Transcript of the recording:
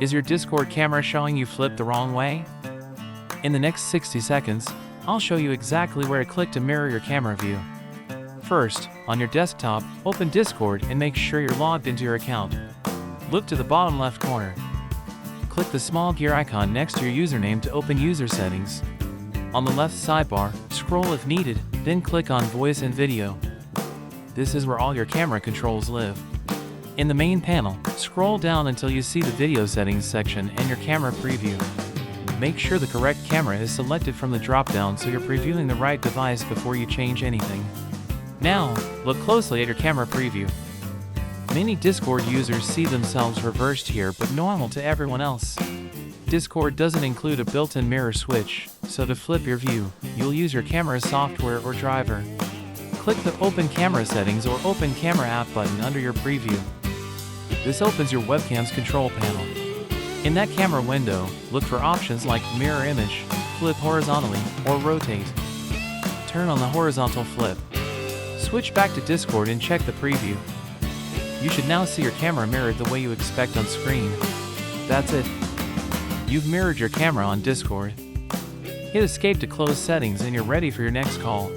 Is your Discord camera showing you flipped the wrong way? In the next 60 seconds, I'll show you exactly where to click to mirror your camera view. First, on your desktop, open Discord and make sure you're logged into your account. Look to the bottom left corner. Click the small gear icon next to your username to open user settings. On the left sidebar, scroll if needed, then click on Voice and Video. This is where all your camera controls live. In the main panel, scroll down until you see the Video Settings section and your camera preview. Make sure the correct camera is selected from the drop-down so you're previewing the right device before you change anything. Now, look closely at your camera preview. Many Discord users see themselves reversed here, but normal to everyone else. Discord doesn't include a built-in mirror switch, so to flip your view, you'll use your camera's software or driver. Click the Open Camera Settings or Open Camera App button under your preview. This opens your webcam's control panel. In that camera window, look for options like Mirror Image, Flip Horizontally, or Rotate. Turn on the horizontal flip. Switch back to Discord and check the preview. You should now see your camera mirrored the way you expect on screen. That's it. You've mirrored your camera on Discord. Hit Escape to close settings and you're ready for your next call.